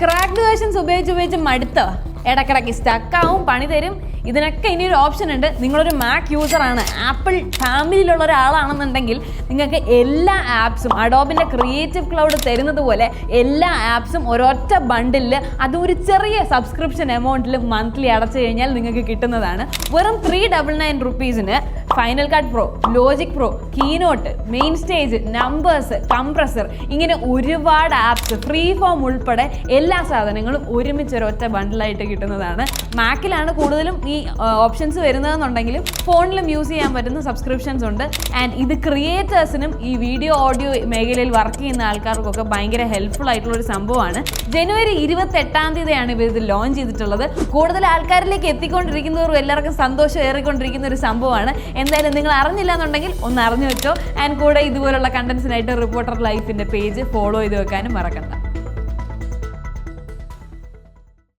Cracked versions ഉപയോഗിച്ച് മടുത്തോ? ഇടക്കിടയ്ക്ക് സ്റ്റക്കാവും, പണി തരും. ഇതിനൊക്കെ ഇനിയൊരു ഓപ്ഷൻ ഉണ്ട്. നിങ്ങളൊരു മാക് യൂസറാണ്, ആപ്പിൾ ഫാമിലിയിലുള്ള ഒരാളാണെന്നുണ്ടെങ്കിൽ നിങ്ങൾക്ക് എല്ലാ ആപ്സും അഡോബിൻ്റെ ക്രിയേറ്റീവ് ക്ലൗഡ് തരുന്നത് പോലെ എല്ലാ ആപ്സും ഒരൊറ്റ ബണ്ടിലിൽ അതും ഒരു ചെറിയ സബ്സ്ക്രിപ്ഷൻ എമൗണ്ടിൽ മന്ത്ലി അടച്ചു കഴിഞ്ഞാൽ നിങ്ങൾക്ക് കിട്ടുന്നതാണ്. വെറും 399 റുപ്പീസിന് final cut pro, logic pro, keynote, main stage, numbers, compressor, ഇങ്ങനെ ഒരുപാട് ആപ്സ് ഫ്രീ ഫോം ഉൾപ്പെടെ എല്ലാ സാധനങ്ങളും ഒരുമിച്ച് ഒരൊറ്റ ബണ്ടിലായിട്ട് കിട്ടുന്നതാണ്. മാക്കിലാണ് കൂടുതലും ഈ ഓപ്ഷൻസ് വരുന്നതെന്നുണ്ടെങ്കിലും ഫോണിലും യൂസ് ചെയ്യാൻ പറ്റുന്ന സബ്സ്ക്രിപ്ഷൻസ് ഉണ്ട്. ആൻഡ് ഇത് ക്രിയേറ്റേഴ്സിനും ഈ വീഡിയോ ഓഡിയോ മേഖലയിൽ വർക്ക് ചെയ്യുന്ന ആൾക്കാർക്കൊക്കെ ഭയങ്കര ഹെൽപ്ഫുൾ ആയിട്ടുള്ള ഒരു സംഭവമാണ്. ജനുവരി 28 ഇവർ ഇത് ലോഞ്ച് ചെയ്തിട്ടുള്ളത്. കൂടുതൽ ആൾക്കാരിലേക്ക് എത്തിക്കൊണ്ടിരിക്കുന്നവരും എല്ലാവർക്കും സന്തോഷം ഏറിക്കൊണ്ടിരിക്കുന്ന ഒരു സംഭവമാണ്. എന്തായാലും നിങ്ങൾ അറിഞ്ഞില്ല എന്നുണ്ടെങ്കിൽ ഒന്ന് അറിഞ്ഞു വെച്ചോ. ആൻഡ് കൂടെ ഇതുപോലുള്ള കണ്ടന്റ്സിനായിട്ട് റിപ്പോർട്ടർ ലൈഫിൻ്റെ പേജ് ഫോളോ ചെയ്ത് വെക്കാനും മറക്കണ്ട.